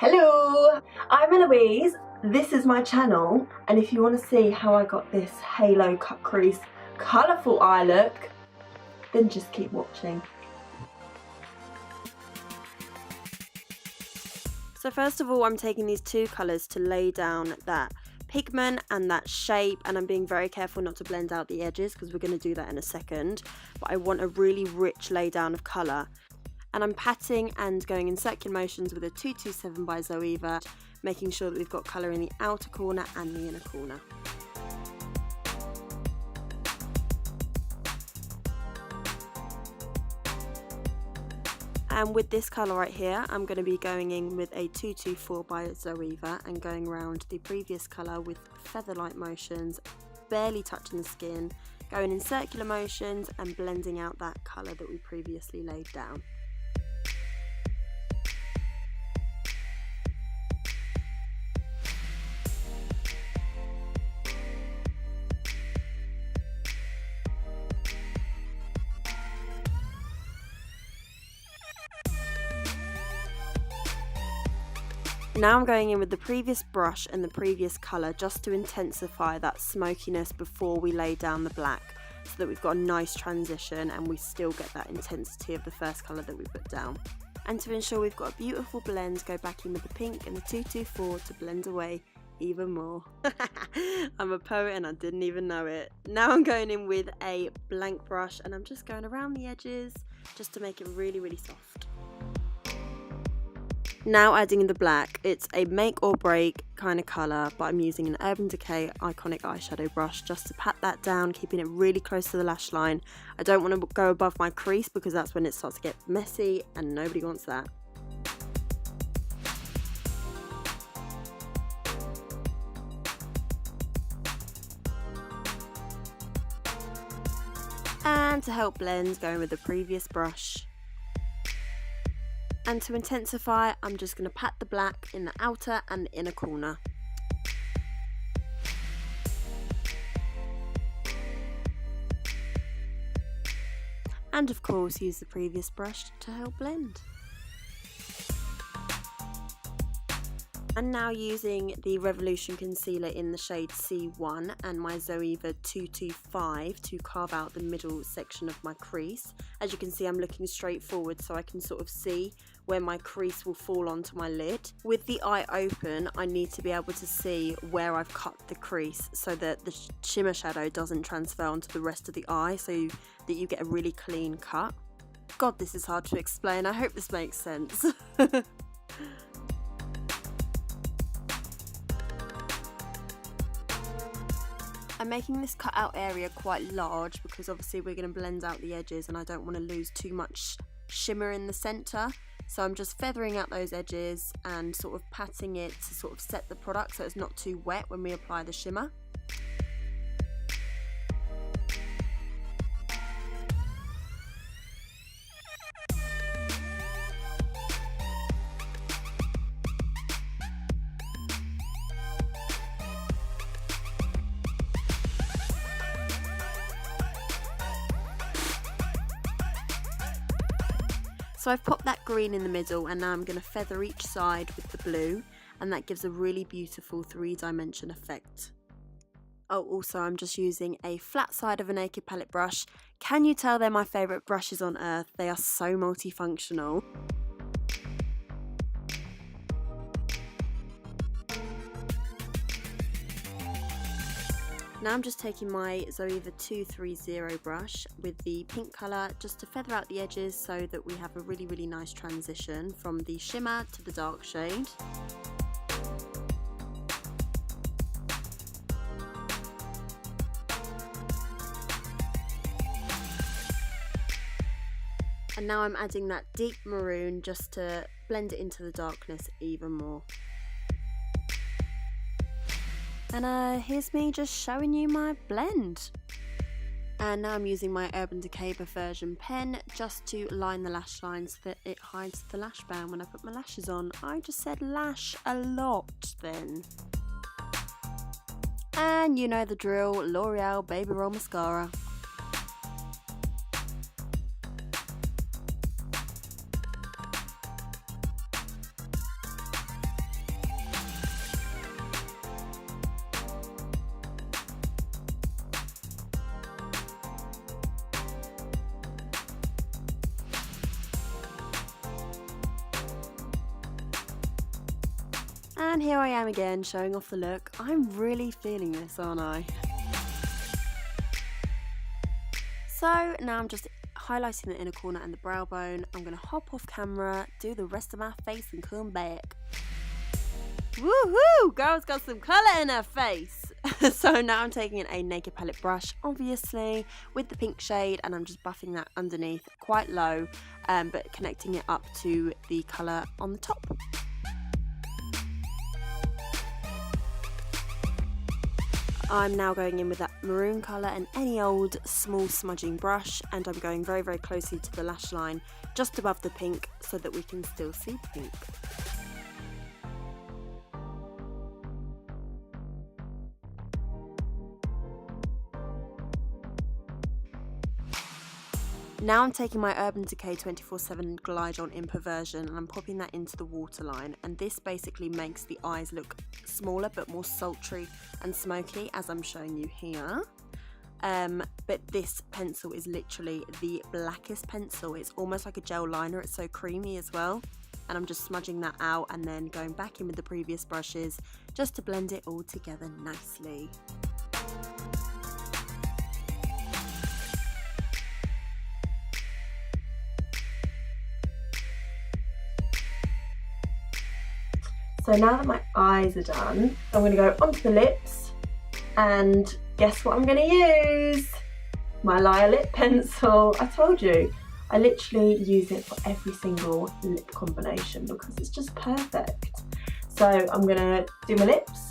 Hello, I'm Eloise, this is my channel, and if you want to see how I got this halo cut crease colourful eye look, then just keep watching. So first of all, I'm taking these two colours to lay down that pigment and that shape, and I'm being very careful not to blend out the edges because we're going to do that in a second, but I want a really rich lay down of colour. And I'm patting and going in circular motions with a 227 by Zoeva, making sure that we've got colour in the outer corner and the inner corner. And with this colour right here, I'm going to be going in with a 224 by Zoeva and going around the previous colour with feather-like motions, barely touching the skin, going in circular motions and blending out that colour that we previously laid down. Now I'm going in with the previous brush and the previous colour just to intensify that smokiness before we lay down the black, so that we've got a nice transition and we still get that intensity of the first colour that we put down. And to ensure we've got a beautiful blend, go back in with the pink and the 224 to blend away even more. I'm a poet and I didn't even know it. Now I'm going in with a blank brush and I'm just going around the edges just to make it really soft. Now adding the black, it's a make or break kind of colour, but I'm using an Urban Decay Iconic eyeshadow brush just to pat that down, keeping it really close to the lash line. I don't want to go above my crease because that's when it starts to get messy and nobody wants that. And to help blend, going with the previous brush. And to intensify, I'm just going to pat the black in the outer and the inner corner. And of course, use the previous brush to help blend. And now using the Revolution Concealer in the shade C1 and my Zoeva 225 to carve out the middle section of my crease. As you can see, I'm looking straight forward so I can sort of see where my crease will fall onto my lid. With the eye open, I need to be able to see where I've cut the crease so that the shimmer shadow doesn't transfer onto the rest of the eye, so that you get a really clean cut. God, this is hard to explain. I hope this makes sense. I'm making this cutout area quite large because obviously we're going to blend out the edges and I don't want to lose too much shimmer in the centre. So I'm just feathering out those edges and sort of patting it to sort of set the product so it's not too wet when we apply the shimmer. So I've popped that green in the middle and now I'm going to feather each side with the blue, and that gives a really beautiful 3-dimension effect. Oh, also I'm just using a flat side of a Naked palette brush. Can you tell they're my favourite brushes on earth? They are so multifunctional. Now I'm just taking my Zoeva 230 brush with the pink colour just to feather out the edges so that we have a really nice transition from the shimmer to the dark shade. And now I'm adding that deep maroon just to blend it into the darkness even more. And here's me just showing you my blend. And now I'm using my Urban Decay Version pen just to line the lash line so that it hides the lash band when I put my lashes on. I just said lash a lot then. And you know the drill, L'Oreal Baby Roll Mascara. And here I am again showing off the look. I'm really feeling this, aren't I? So now I'm just highlighting the inner corner and the brow bone. I'm going to hop off camera, do the rest of my face and come back. Woohoo! Girl's got some colour in her face. So now I'm taking a Naked Palette brush, obviously, with the pink shade, and I'm just buffing that underneath quite low, but connecting it up to the colour on the top. I'm now going in with that maroon colour and any old small smudging brush, and I'm going very, very closely to the lash line, just above the pink, so that we can still see the pink. Now I'm taking my Urban Decay 24/7 Glide On in Perversion, and I'm popping that into the waterline, and this basically makes the eyes look smaller but more sultry and smoky, as I'm showing you here. But this pencil is literally the blackest pencil. It's almost like a gel liner, it's so creamy as well. And I'm just smudging that out and then going back in with the previous brushes just to blend it all together nicely. So now that my eyes are done, I'm going to go onto the lips, and guess what I'm going to use? My Liar lip pencil. I told you, I literally use it for every single lip combination because it's just perfect. So I'm going to do my lips.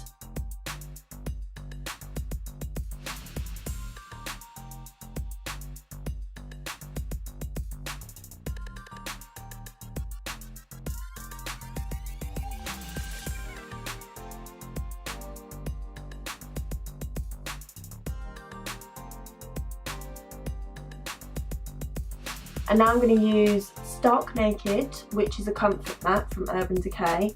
And now I'm going to use Stark Naked, which is a comfort matte from Urban Decay.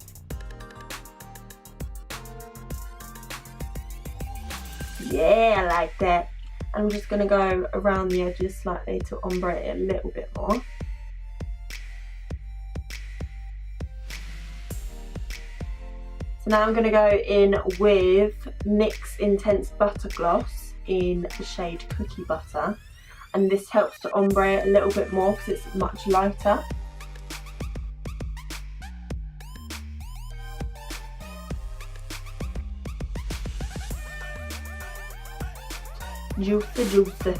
Yeah, I like that. I'm just going to go around the edges slightly to ombre it a little bit more. So now I'm going to go in with NYX Intense Butter Gloss in the shade Cookie Butter. And this helps to ombre it a little bit more because it's much lighter. Juicy, juicy.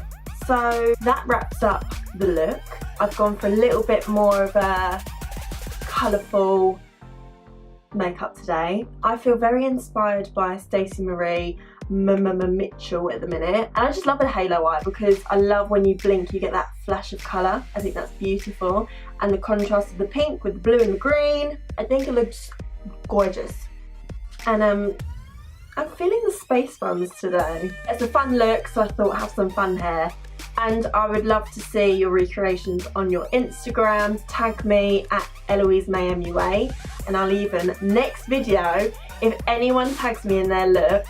So that wraps up the look. I've gone for a little bit more of a colourful makeup today. I feel very inspired by Stacey Marie Mitchell at the minute, and I just love a halo eye because I love when you blink you get that flash of colour. I think that's beautiful, and the contrast of the pink with the blue and the green, I think it looks gorgeous. And I'm feeling the space buns today. It's a fun look, so I thought have some fun hair. And I would love to see your recreations on your Instagrams. Tag me at Eloise MayMUA, and I'll even, next video, if anyone tags me in their look,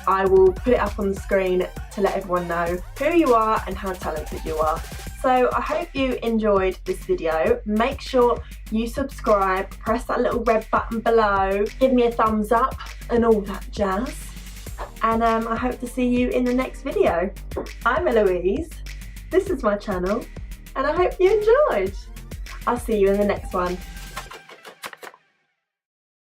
I will put it up on the screen to let everyone know who you are and how talented you are. So I hope you enjoyed this video. Make sure you subscribe, press that little red button below, give me a thumbs up and all that jazz. And I hope to see you in the next video. I'm Eloise, this is my channel, and I hope you enjoyed. I'll see you in the next one.